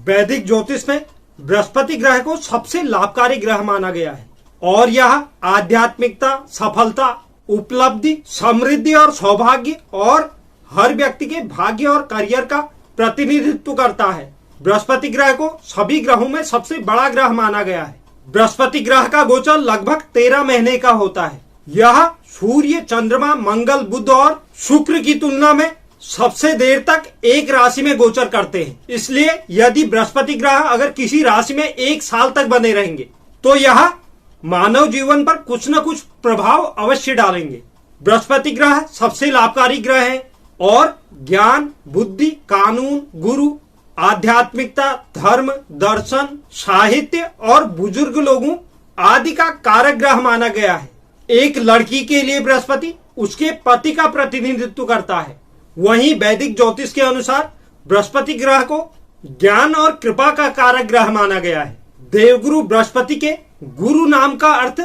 वैदिक ज्योतिष में बृहस्पति ग्रह को सबसे लाभकारी ग्रह माना गया है और यह आध्यात्मिकता, सफलता, उपलब्धि, समृद्धि और सौभाग्य और हर व्यक्ति के भाग्य और करियर का प्रतिनिधित्व करता है। बृहस्पति ग्रह को सभी ग्रहों में सबसे बड़ा ग्रह माना गया है। बृहस्पति ग्रह का गोचर लगभग 13 महीने का होता है। यह सूर्य, चंद्रमा, मंगल, बुध और शुक्र की तुलना में सबसे देर तक एक राशि में गोचर करते हैं। इसलिए यदि बृहस्पति ग्रह अगर किसी राशि में 1 साल तक बने रहेंगे तो यह मानव जीवन पर कुछ न कुछ प्रभाव अवश्य डालेंगे। बृहस्पति ग्रह सबसे लाभकारी ग्रह है और ज्ञान, बुद्धि, कानून, गुरु, आध्यात्मिकता, धर्म, दर्शन, साहित्य और बुजुर्ग लोगों आदि का कारक ग्रह माना गया है। एक लड़की के लिए बृहस्पति उसके पति का प्रतिनिधित्व करता है। वहीं वैदिक ज्योतिष के अनुसार बृहस्पति ग्रह को ज्ञान और कृपा का कारक ग्रह माना गया है। देवगुरु बृहस्पति के गुरु नाम का अर्थ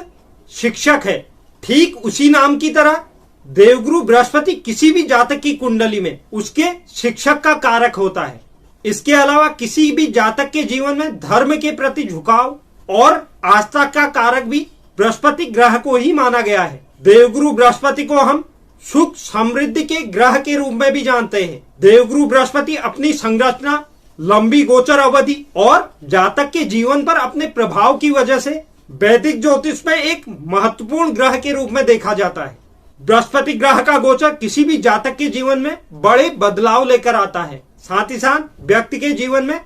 शिक्षक है। ठीक उसी नाम की तरह देवगुरु बृहस्पति किसी भी जातक की कुंडली में उसके शिक्षक का कारक होता है। इसके अलावा किसी भी जातक के जीवन में धर्म के प्रति झुकाव और आस्था का कारक भी बृहस्पति ग्रह को ही माना गया है। देवगुरु बृहस्पति को हम सुख समृद्धि के ग्रह के रूप में भी जानते हैं। देवगुरु बृहस्पति अपनी संरचना, लंबी गोचर अवधि और जातक के जीवन पर अपने प्रभाव की वजह से वैदिक ज्योतिष में एक महत्वपूर्ण ग्रह के रूप में देखा जाता है। बृहस्पति ग्रह का गोचर किसी भी जातक के जीवन में बड़े बदलाव लेकर आता है। साथ ही साथ व्यक्ति के जीवन में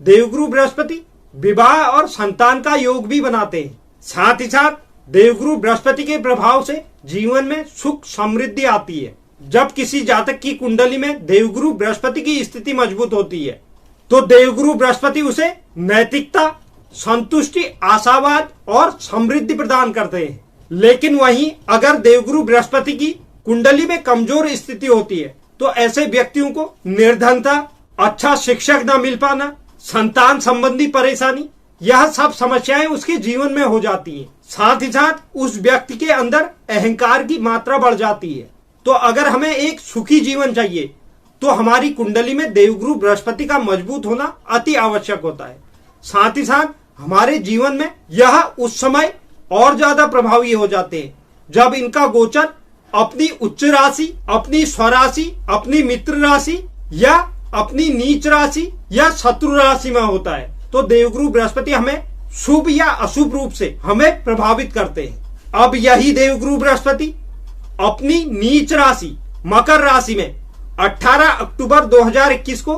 देवगुरु बृहस्पति विवाह और संतान का योग भी बनाते हैं। साथ ही साथ देवगुरु बृहस्पति के प्रभाव से जीवन में सुख समृद्धि आती है। जब किसी जातक की कुंडली में देवगुरु बृहस्पति की स्थिति मजबूत होती है तो देवगुरु बृहस्पति उसे नैतिकता, संतुष्टि, आशावाद और समृद्धि प्रदान करते हैं। लेकिन वहीं अगर देवगुरु बृहस्पति की कुंडली में कमजोर स्थिति होती है तो ऐसे व्यक्तियों को निर्धनता, अच्छा शिक्षक न मिल पाना, संतान संबंधी परेशानी, यह सब समस्याएं उसके जीवन में हो जाती हैं। साथ ही साथ उस व्यक्ति के अंदर अहंकार की मात्रा बढ़ जाती है। तो अगर हमें एक सुखी जीवन चाहिए तो हमारी कुंडली में देवगुरु बृहस्पति का मजबूत होना अति आवश्यक होता है। साथ ही साथ हमारे जीवन में यह उस समय और ज्यादा प्रभावी हो जाते हैं जब इनका गोचर अपनी उच्च राशि, अपनी स्वराशि, अपनी मित्र राशि या अपनी नीच राशि या शत्रु राशि में होता है। तो देवगुरु बृहस्पति हमें शुभ या अशुभ रूप से हमें प्रभावित करते हैं। अब यही देवगुरु बृहस्पति अपनी नीच राशि मकर राशि में 18 अक्टूबर 2021 को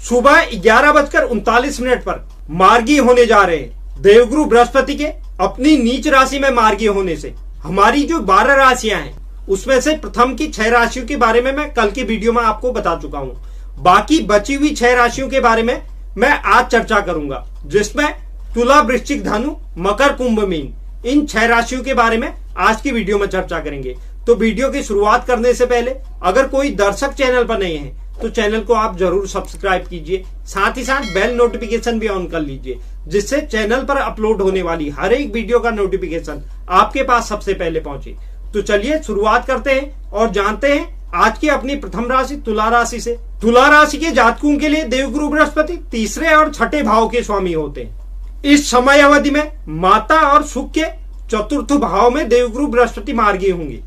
सुबह 11:39 पर मार्गी होने जा रहे हैं। देवगुरु बृहस्पति के अपनी नीच राशि में मार्गी होने से हमारी जो 12 राशियां हैं उसमें से प्रथम की 6 राशियों के बारे में मैं कल की वीडियो में आपको बता चुका हूं। बाकी बची हुई 6 राशियों के बारे में मैं आज चर्चा करूंगा, जिसमें तुला, वृश्चिक, धनु, मकर, कुंभ, मीन, इन 6 राशियों के बारे में आज की वीडियो में चर्चा करेंगे। तो वीडियो की शुरुआत करने से पहले अगर कोई दर्शक चैनल पर नहीं है तो चैनल को आप जरूर सब्सक्राइब कीजिए। साथ ही साथ बेल नोटिफिकेशन भी ऑन कर लीजिए, जिससे चैनल पर अपलोड होने वाली हर एक वीडियो का नोटिफिकेशन आपके पास सबसे पहले पहुंचे। तो चलिए शुरुआत करते हैं और जानते हैं आज की अपनी प्रथम राशि तुला राशि से। तुला राशि के जातकों के लिए देवगुरु बृहस्पति तीसरे और छठे भाव के स्वामी होते हैं। इस समय अवधि में माता और सुख के चतुर्थ भाव में देवगुरु बृहस्पति मार्गी होंगे।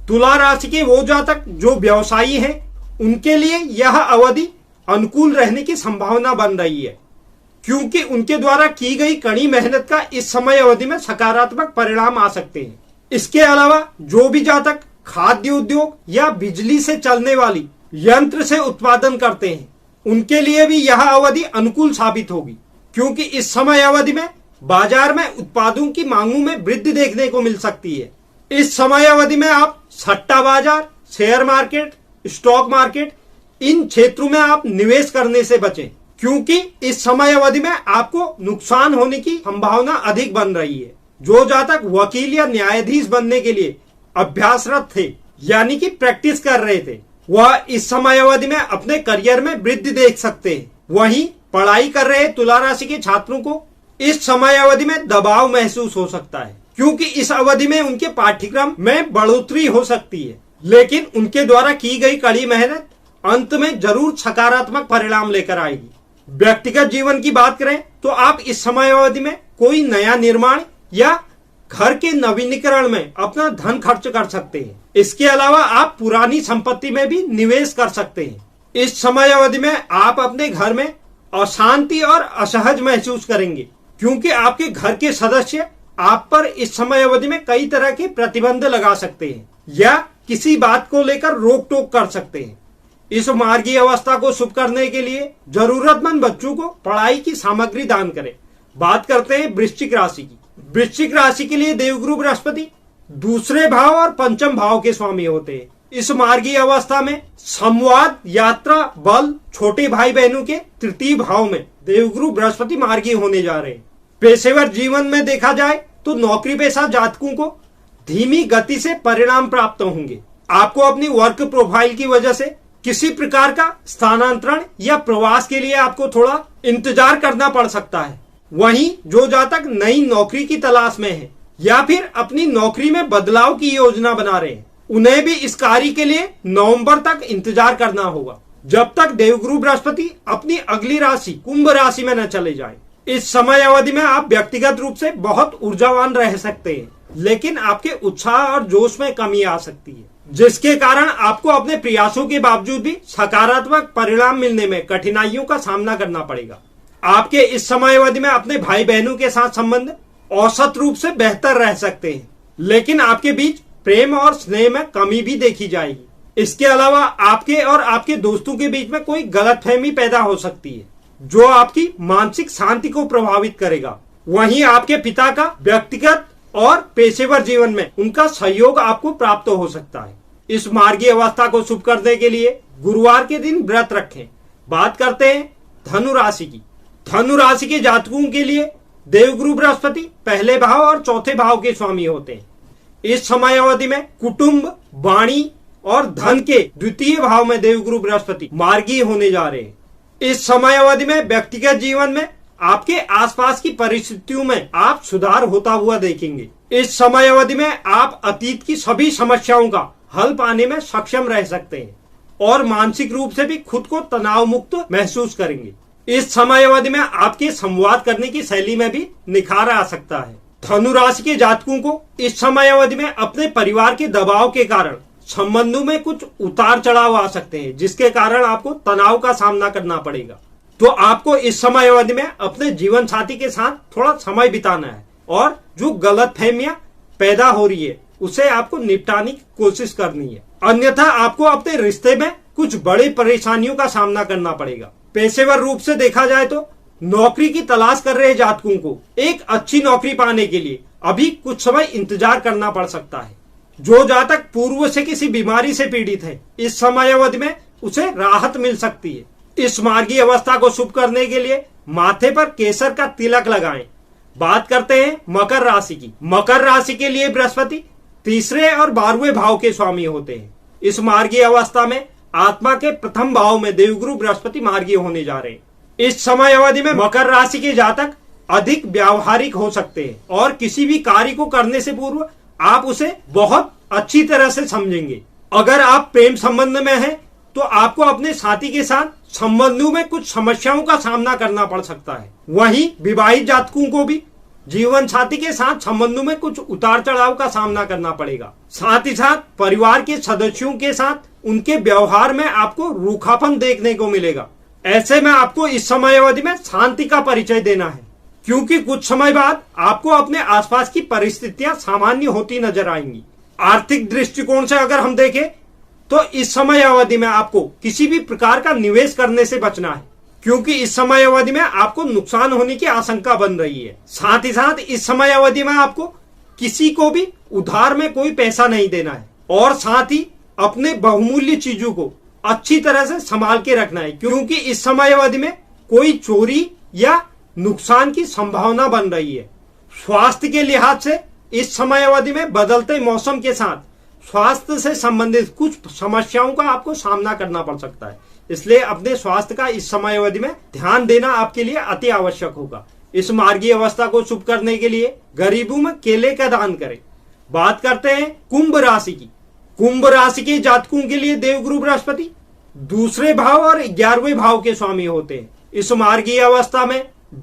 तुला राशि के वो जातक जो व्यवसायी हैं उनके लिए यह अवधि अनुकूल रहने की संभावना बन रही है, क्योंकि उनके द्वारा की गई कड़ी मेहनत का इस समय अवधि में सकारात्मक परिणाम आ सकते हैं। इसके अलावा जो भी जातक खाद्य उद्योग या बिजली से चलने वाली यंत्र से उत्पादन करते हैं उनके लिए भी यह अवधि अनुकूल साबित होगी, क्योंकि इस समय अवधि में बाजार में उत्पादों की मांगों में वृद्धि देखने को मिल सकती है। इस समय अवधि में आप सट्टा बाजार, शेयर मार्केट, स्टॉक मार्केट, इन क्षेत्रों में आप निवेश करने से बचें, क्योंकि इस समय अवधि में आपको नुकसान होने की संभावना अधिक बन रही है। जो जातक वकील या न्यायाधीश बनने के लिए अभ्यासरत थे, यानी कि प्रैक्टिस कर रहे थे, वह इस समय अवधि में अपने करियर में वृद्धि देख सकते हैं। वहीं पढ़ाई कर रहे तुला राशि के छात्रों को इस समय अवधि में दबाव महसूस हो सकता है, क्योंकि इस अवधि में उनके पाठ्यक्रम में बढ़ोतरी हो सकती है, लेकिन उनके द्वारा की गई कड़ी मेहनत अंत में जरूर सकारात्मक परिणाम लेकर आएगी। व्यक्तिगत जीवन की बात करें तो आप इस समय अवधि में कोई नया निर्माण या घर के नवीनीकरण में अपना धन खर्च कर सकते हैं। इसके अलावा आप पुरानी संपत्ति में भी निवेश कर सकते हैं। इस समय अवधि में आप अपने घर में अशांति और असहज महसूस करेंगे, क्योंकि आपके घर के सदस्य आप पर इस समय अवधि में कई तरह के प्रतिबंध लगा सकते हैं या किसी बात को लेकर रोक टोक कर सकते हैं। इस मार्गीय अवस्था को शुभ करने के लिए जरूरतमंद बच्चों को पढ़ाई की सामग्री दान करें। बात करते हैं वृश्चिक राशि की। वृश्चिक राशि के लिए देवगुरु बृहस्पति दूसरे भाव और पंचम भाव के स्वामी होते हैं। इस मार्गीय अवस्था में संवाद, यात्रा, बल, छोटे भाई बहनों के तृतीय भाव में देवगुरु बृहस्पति मार्गीय होने जा रहे हैं। पेशेवर जीवन में देखा जाए तो नौकरी पेशा जातकों को धीमी गति से परिणाम प्राप्त होंगे। आपको अपनी वर्क प्रोफाइल की वजह से किसी प्रकार का स्थानांतरण या प्रवास के लिए आपको थोड़ा इंतजार करना पड़ सकता है। वहीं जो जातक नई नौकरी की तलाश में है या फिर अपनी नौकरी में बदलाव की योजना बना रहे हैं, उन्हें भी इस कार्य के लिए नवंबर तक इंतजार करना होगा, जब तक देवगुरु बृहस्पति अपनी अगली राशि कुंभ राशि में न चले जाए। इस समय अवधि में आप व्यक्तिगत रूप से बहुत ऊर्जावान रह सकते हैं, लेकिन आपके उत्साह और जोश में कमी आ सकती है, जिसके कारण आपको अपने प्रयासों के बावजूद भी सकारात्मक परिणाम मिलने में कठिनाइयों का सामना करना पड़ेगा। आपके इस समय अवधि में अपने भाई बहनों के साथ संबंध औसत रूप से बेहतर रह सकते हैं, लेकिन आपके बीच प्रेम और स्नेह में कमी भी देखी जाएगी। इसके अलावा आपके और आपके दोस्तों के बीच में कोई गलतफहमी पैदा हो सकती है, जो आपकी मानसिक शांति को प्रभावित करेगा। वहीं आपके पिता का व्यक्तिगत और पेशेवर जीवन में उनका सहयोग आपको प्राप्त हो सकता है। इस मार्गीय अवस्था को शुभ करने के लिए गुरुवार के दिन व्रत रखें। बात करते हैं धनु राशि की। धनु राशि के जातकों के लिए देवगुरु बृहस्पति पहले भाव और चौथे भाव के स्वामी होते हैं। इस समय अवधि में कुटुंब, वाणी और धन के द्वितीय भाव में देवगुरु बृहस्पति मार्गीय होने जा रहे हैं। इस समय अवधि में व्यक्तिगत जीवन में आपके आसपास की परिस्थितियों में आप सुधार होता हुआ देखेंगे। इस समय अवधि में आप अतीत की सभी समस्याओं का हल पाने में सक्षम रह सकते हैं और मानसिक रूप से भी खुद को तनाव मुक्त महसूस करेंगे। इस समय अवधि में आपके संवाद करने की शैली में भी निखार आ सकता है। धनु राशि के जातकों को इस समय अवधि में अपने परिवार के दबाव के कारण संबंधों में कुछ उतार चढ़ाव आ सकते हैं, जिसके कारण आपको तनाव का सामना करना पड़ेगा। तो आपको इस समय अवधि में अपने जीवन साथी के साथ थोड़ा समय बिताना है और जो गलतफहमियां पैदा हो रही है उसे आपको निपटाने की कोशिश करनी है, अन्यथा आपको अपने रिश्ते में कुछ बड़ी परेशानियों का सामना करना पड़ेगा। पेशेवर रूप से देखा जाए तो नौकरी की तलाश कर रहे जातकों को एक अच्छी नौकरी पाने के लिए अभी कुछ समय इंतजार करना पड़ सकता है। जो जातक पूर्व से किसी बीमारी से पीड़ित है, इस समय अवधि में उसे राहत मिल सकती है। इस मार्गीय अवस्था को शुभ करने के लिए माथे पर केसर का तिलक लगाएं। बात करते हैं मकर राशि की। मकर राशि के लिए बृहस्पति तीसरे और 12वें भाव के स्वामी होते हैं। इस मार्गीय अवस्था में आत्मा के प्रथम भाव में देवगुरु बृहस्पति मार्गीय होने जा रहे हैं। इस समय अवधि में मकर राशि के जातक अधिक व्यावहारिक हो सकते हैं और किसी भी कार्य को करने से पूर्व आप उसे बहुत अच्छी तरह से समझेंगे। अगर आप प्रेम संबंध में हैं तो आपको अपने साथी के साथ संबंधों में कुछ समस्याओं का सामना करना पड़ सकता है। वहीं विवाहित जातकों को भी जीवन साथी के साथ संबंधों में कुछ उतार चढ़ाव का सामना करना पड़ेगा। साथ ही साथ परिवार के सदस्यों के साथ उनके व्यवहार में आपको रूखापन देखने को मिलेगा। ऐसे में आपको इस समय अवधि में शांति का परिचय देना है, क्योंकि कुछ समय बाद आपको अपने आसपास की परिस्थितियां सामान्य होती नजर आएंगी। आर्थिक दृष्टिकोण से अगर हम देखें तो इस समय अवधि में आपको किसी भी प्रकार का निवेश करने से बचना है, क्योंकि इस समय अवधि में आपको नुकसान होने की आशंका बन रही है। साथ ही साथ इस समय अवधि में आपको किसी को भी उधार में कोई पैसा नहीं देना है और साथ ही अपने बहुमूल्य चीजों को अच्छी तरह से संभाल के रखना है, क्योंकि इस समय अवधि में कोई चोरी या नुकसान की संभावना बन रही है। स्वास्थ्य के लिहाज से इस समय अवधि में बदलते मौसम के साथ स्वास्थ्य से संबंधित कुछ समस्याओं का आपको सामना करना पड़ सकता है, इसलिए अपने स्वास्थ्य का इस समय अवधि में ध्यान देना आपके लिए अति आवश्यक होगा। इस मार्गीय अवस्था को शुभ करने के लिए गरीबों में केले का दान करें। बात करते हैं कुंभ राशि की। कुंभ राशि के जातकों के लिए देवगुरु बृहस्पति दूसरे भाव और 11वें भाव के स्वामी होते हैं। इस मार्गीय अवस्था में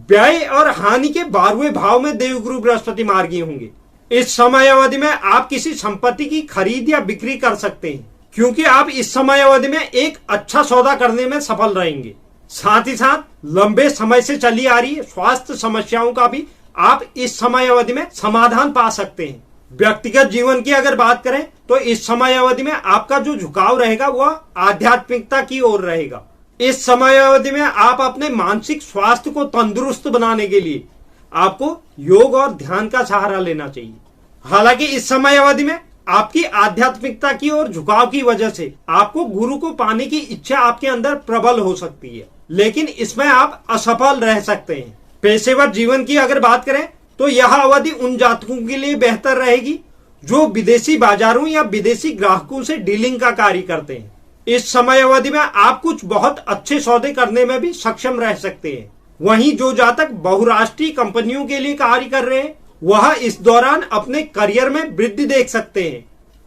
व्यय और हानि के 12वें भाव में देवगुरु बृहस्पति मार्गीय होंगे। इस समय अवधि में आप किसी संपत्ति की खरीद या बिक्री कर सकते हैं, क्योंकि आप इस समय अवधि में एक अच्छा सौदा करने में सफल रहेंगे। साथ ही साथ लंबे समय से चली आ रही स्वास्थ्य समस्याओं का भी आप इस समय अवधि में समाधान पा सकते हैं। व्यक्तिगत जीवन की अगर बात करें तो इस समय अवधि में आपका जो झुकाव रहेगा वह आध्यात्मिकता की ओर रहेगा। इस समय अवधि में आप अपने मानसिक स्वास्थ्य को तंदुरुस्त बनाने के लिए आपको योग और ध्यान का सहारा लेना चाहिए। हालांकि इस समय अवधि में आपकी आध्यात्मिकता की ओर झुकाव की वजह से आपको गुरु को पाने की इच्छा आपके अंदर प्रबल हो सकती है, लेकिन इसमें आप असफल रह सकते हैं। पेशेवर जीवन की अगर बात करें तो यह अवधि उन जातकों के लिए बेहतर रहेगी जो विदेशी बाजारों या विदेशी ग्राहकों से डीलिंग का कार्य करते हैं। इस समय अवधि में आप कुछ बहुत अच्छे सौदे करने में भी सक्षम रह सकते हैं। वहीं जो जातक बहुराष्ट्रीय कंपनियों के लिए कार्य कर रहे हैं वह इस दौरान अपने करियर में वृद्धि देख सकते हैं।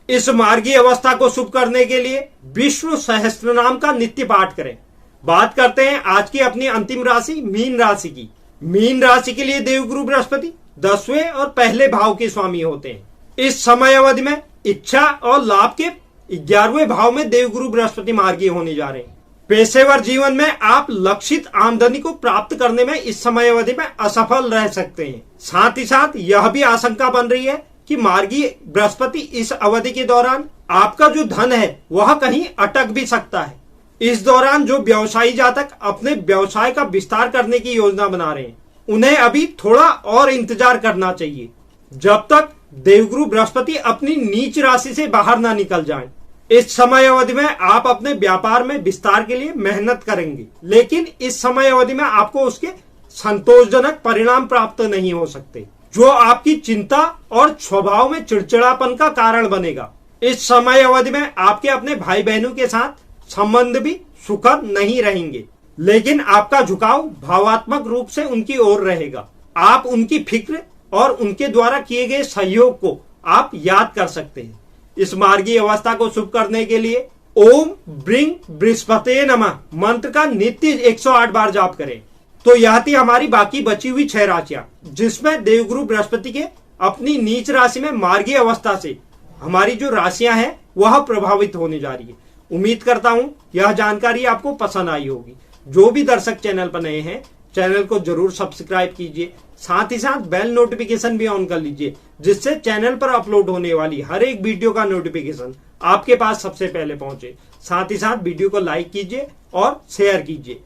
इस मार्गीय अवस्था को शुभ करने के लिए विष्णु सहस्त्रनाम का नित्य पाठ करें। बात करते हैं आज की अपनी अंतिम राशि मीन राशि की। मीन राशि के लिए देवगुरु बृहस्पति 10वें और पहले भाव के स्वामी होते हैं। इस समय अवधि में इच्छा और लाभ के 11वें भाव में देवगुरु बृहस्पति मार्गीय होने जा रहे हैं। पेशेवर जीवन में आप लक्षित आमदनी को प्राप्त करने में इस समय अवधि में असफल रह सकते हैं। साथ ही साथ यह भी आशंका बन रही है कि मार्गीय बृहस्पति इस अवधि के दौरान आपका जो धन है वह कहीं अटक भी सकता है। इस दौरान जो व्यवसायी जातक अपने व्यवसाय का विस्तार करने की योजना बना रहे हैं उन्हें अभी थोड़ा और इंतजार करना चाहिए, जब तक देवगुरु बृहस्पति अपनी नीच राशि से बाहर ना निकल जाएं। इस समय अवधि में आप अपने व्यापार में विस्तार के लिए मेहनत करेंगे, लेकिन इस समय अवधि में आपको उसके संतोषजनक परिणाम प्राप्त नहीं हो सकते, जो आपकी चिंता और स्वभाव में चिड़चिड़ापन का कारण बनेगा। इस समय अवधि में आपके अपने भाई बहनों के साथ संबंध भी सुखद नहीं रहेंगे, लेकिन आपका झुकाव भावात्मक रूप से उनकी ओर रहेगा। आप उनकी फिक्र और उनके द्वारा किए गए सहयोग को आप याद कर सकते हैं। इस मार्गीय अवस्था को शुभ करने के लिए ओम ब्रिंग बृहस्पते नमः मंत्र का नित्य 108 बार जाप करें। तो यह थी हमारी बाकी बची हुई 6 राशियां, जिसमें देवगुरु बृहस्पति के अपनी नीच राशि में मार्गीय अवस्था से हमारी जो राशियां हैं वह प्रभावित होने जा रही है। उम्मीद करता हूं यह जानकारी आपको पसंद आई होगी। जो भी दर्शक चैनल पर नए हैं चैनल को जरूर सब्सक्राइब कीजिए, साथ ही साथ बेल नोटिफिकेशन भी ऑन कर लीजिए, जिससे चैनल पर अपलोड होने वाली हर एक वीडियो का नोटिफिकेशन आपके पास सबसे पहले पहुंचे। साथ ही साथ वीडियो को लाइक कीजिए और शेयर कीजिए,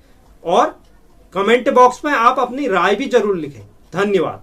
और कमेंट बॉक्स में आप अपनी राय भी जरूर लिखें। धन्यवाद।